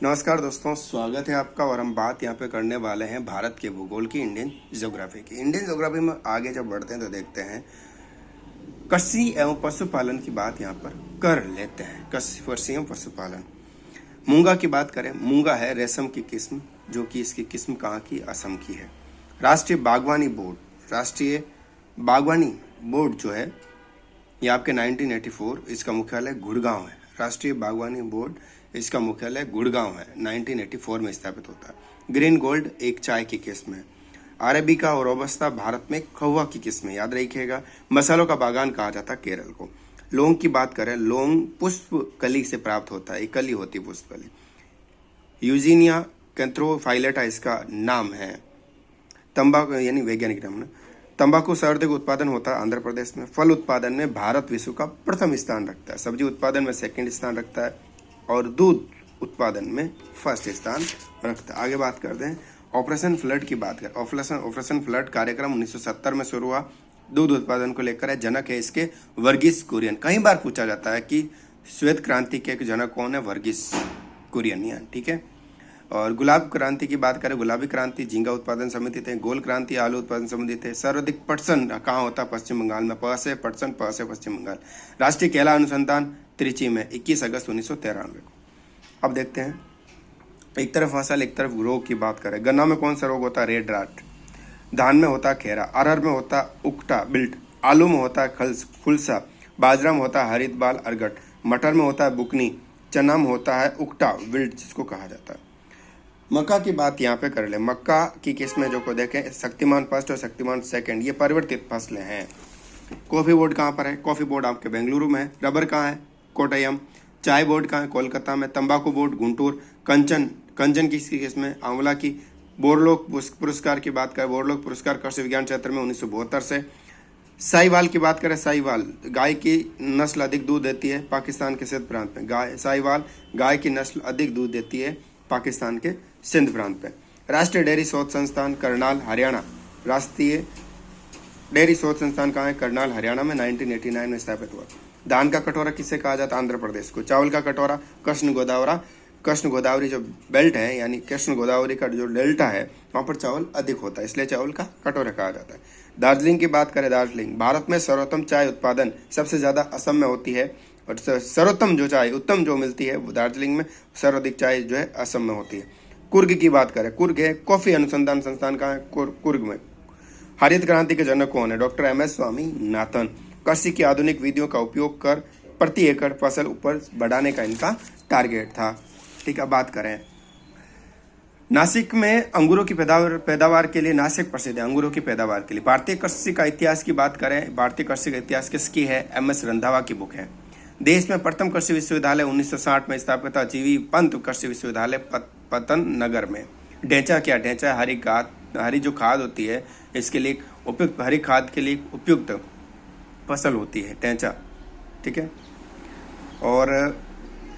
नमस्कार दोस्तों, स्वागत है आपका। और हम बात यहाँ पे करने वाले हैं भारत के भूगोल की, इंडियन ज्योग्राफी की। इंडियन ज्योग्राफी में आगे जब बढ़ते हैं तो देखते हैं कृषि एवं पशुपालन की बात यहाँ पर कर लेते हैं। कृषि एवं पशुपालन, मूंगा की बात करें। मूंगा है रेशम की किस्म, जो कि इसकी किस्म कहाँ की, असम की है। राष्ट्रीय बागवानी बोर्ड जो है ये आपके 1984, इसका मुख्यालय गुड़गांव है। राष्ट्रीय बागवानी बोर्ड, इसका मुख्यालय गुड़गांव है, 1984 में स्थापित होता है। ग्रीन गोल्ड एक चाय की किस्म है। अरेबिका और रोबस्ता भारत में कहवा की किस्म है, याद रखिएगा। मसालों का बागान कहा जाता है केरल को। लौंग की बात करें, लौंग पुष्प कली से प्राप्त होता है, एक कली होती है पुष्प कली। यूजीनिया कैंथ्रोफाइलेटा इसका नाम है। तंबाकू यानी वैज्ञानिक नाम, तंबाकू सर्वाधिक उत्पादन होता है आंध्र प्रदेश में। फल उत्पादन में भारत विश्व का प्रथम स्थान रखता है। सब्जी उत्पादन में सेकंड स्थान रखता है और दूध उत्पादन में फर्स्ट स्थान रखता है। आगे बात करते हैं ऑपरेशन फ्लड की बात करें। ऑपरेशन फ्लड कार्यक्रम 1970 में शुरू हुआ, दूध उत्पादन को लेकर है। जनक है इसके वर्गीस कुरियन। कई बार पूछा जाता है कि श्वेत क्रांति के जनक कौन है, वर्गीस कुरियन, ठीक है। और गुलाब क्रांति की बात करें, गुलाबी क्रांति झींगा उत्पादन समिति थे। गोल क्रांति आलू उत्पादन समिति थे। सर्वाधिक पटसन कहाँ होता है, पश्चिम बंगाल में। प से पटसन, प से पश्चिम बंगाल। राष्ट्रीय केला अनुसंधान त्रिची में 21 अगस्त 1993 को। अब देखते हैं, एक तरफ फसल एक तरफ रोग की बात करें। गन्ना में कौन सा रोग होता है, रेड राट। धान में होता है खेरा। अरहर में होता है उकटा बिल्ट। आलू में होता है खुलसा। बाजरा में होता है हरित बाल अरगट। मटर में होता है बुकनी। चना में होता है उकटा विल्ट, जिसको कहा जाता है। मक्का की बात यहाँ पे कर ले। मक्का की किस्में जो को देखें, शक्तिमान फर्स्ट और शक्तिमान सेकंड, ये परिवर्तित फसलें हैं। कॉफी बोर्ड कहाँ पर है, कॉफी बोर्ड आपके बेंगलुरु में है। रबर कहाँ है, कोटयम। चाय बोर्ड कहाँ है, कोलकाता में। तंबाकू बोर्ड गुंटूर। कंचन किसकी किस्म है, आंवला की। बोरलोक पुरस्कार की बात करें, बोरलोक पुरस्कार कृषि विज्ञान क्षेत्र में 1972 से। साहिवाल की बात करें, साहिवाल गाय की नस्ल अधिक दूध देती है पाकिस्तान के सिंध प्रांत में। साहिवाल गाय की नस्ल अधिक दूध देती है पाकिस्तान के सिंध प्रांत में। राष्ट्रीय डेयरी शोध संस्थान करनाल हरियाणा। राष्ट्रीय डेयरी शोध संस्थान कहाँ है, करनाल हरियाणा में, 1989 में स्थापित हुआ। धान का कटोरा किसे कहा जाता है, आंध्र प्रदेश को। चावल का कटोरा कृष्ण गोदावरी जो बेल्ट है, यानी कृष्ण गोदावरी का जो डेल्टा है, वहाँ पर चावल अधिक होता है, इसलिए चावल का कटोरा कहा जाता है। दार्जिलिंग की बात करें, दार्जिलिंग भारत में सर्वोत्तम चाय उत्पादन सबसे ज्यादा असम में होती है, और सर्वोत्तम जो चाय उत्तम जो मिलती है वो दार्जिलिंग में, सर्वाधिक चाय जो है असम में होती है। कुर्ग की बात करें, कुर्ग है कॉफी अनुसंधान संस्थान कहाँ है, कुर्ग में। हरित क्रांति के जनक कौन है, डॉक्टर MS स्वामीनाथन। कृषि की आधुनिक विधियों का उपयोग कर प्रति एकड़ फसल उपज बढ़ाने का इनका टारगेट था, ठीक है। बात करें नासिक में अंगूरों की पैदावार के लिए, नासिक प्रसिद्ध है अंगूरों की पैदावार के लिए। भारतीय कृषि का इतिहास की बात करें, भारतीय कृषि का इतिहास किसकी है, MS रंधावा की बुक है। देश में प्रथम कृषि विश्वविद्यालय 1960 में स्थापित था, जीवी पंत कृषि विश्वविद्यालय पतन नगर में। ढेंचा क्या, ढेंचा हरी जो खाद होती है, इसके लिए उपयुक्त, हरी खाद के लिए उपयुक्त फसल होती है ढेंचा, ठीक है। और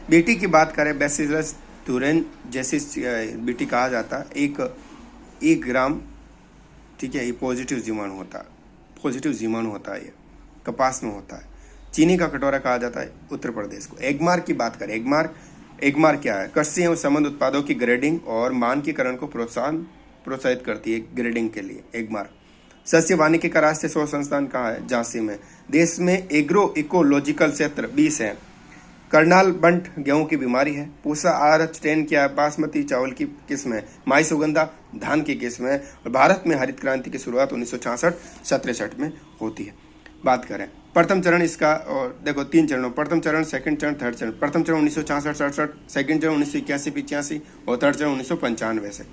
बीटी की बात करें, बैसिलस thuringiensis बीटी कहा जाता है। एक ग्राम, ठीक है, ये पॉजिटिव जीवाणु होता है, ये कपास में होता है। चीनी का कटोरा कहा जाता है उत्तर प्रदेश को। एगमार्क की बात करें, एगमार्क क्या है, कृषि एवं संबंध उत्पादों की ग्रेडिंग और मानकीकरण को प्रोत्साहित करती है, ग्रेडिंग के लिए एगमार्क। सस्य वानिकी का राष्ट्रीय शोध संस्थान कहाँ है, झांसी में। देश में एग्रो इकोलॉजिकल क्षेत्र 20 है। करनाल बंट गेहूं की बीमारी है। पूसा RH10 क्या है, बासमती चावल की किस्म है। माई सुगंधा धान की किस्म है। और भारत में हरित क्रांति की शुरुआत 1966-67 में होती है। बात करें प्रथम चरण इसका, और देखो 3 चरणों, प्रथम चरण, सेकंड चरण, थर्ड चरण। प्रथम चरण 1966-67, सेकंड चरण 1981-85 और थर्ड चरण 1995 से।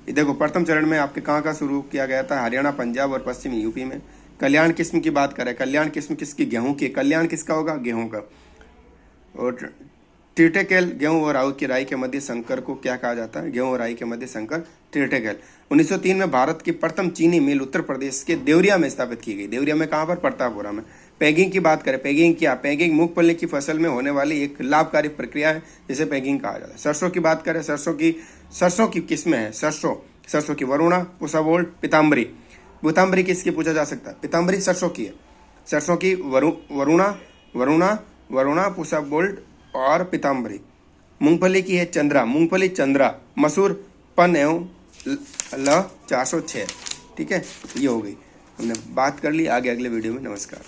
ये देखो प्रथम चरण में आपके कहाँ का शुरू किया गया था, हरियाणा, पंजाब और पश्चिमी यूपी में। कल्याण किस्म की बात करें, कल्याण किस्म किसकी, गेहूं की। कल्याण किसका होगा, गेहूं का। और ट्रिटेकेल गेहूं और राई के मध्य संकर को क्या कहा जाता है, गेहूं और राई के मध्य संकर, ट्रिटेकेल। 1903 में भारत की प्रथम चीनी मिल उत्तर प्रदेश के देवरिया में स्थापित की गई। देवरिया में कहाँ पर, प्रतापपुरा में। पैगिंग की बात करें, पैगिंग क्या, पैगिंग मूंगफली की फसल में होने वाली एक लाभकारी प्रक्रिया है, जिसे पैगिंग कहा जाता है। सरसों की बात करें, सरसों की किस्में हैं, सरसों की वरुणा, पुसा गोल्ड, पीताम्बरी किसकी पूछा जा सकता है, पीताम्बरी सरसों की है। सरसों की वरुणा, पुसा गोल्ड और पीताम्बरी। मूंगफली की है चंद्रा, मूंगफली चंद्रा। मसूर पन एवं ल 406। ठीक है, ये हो गई, हमने बात कर ली। आगे अगले वीडियो में। नमस्कार।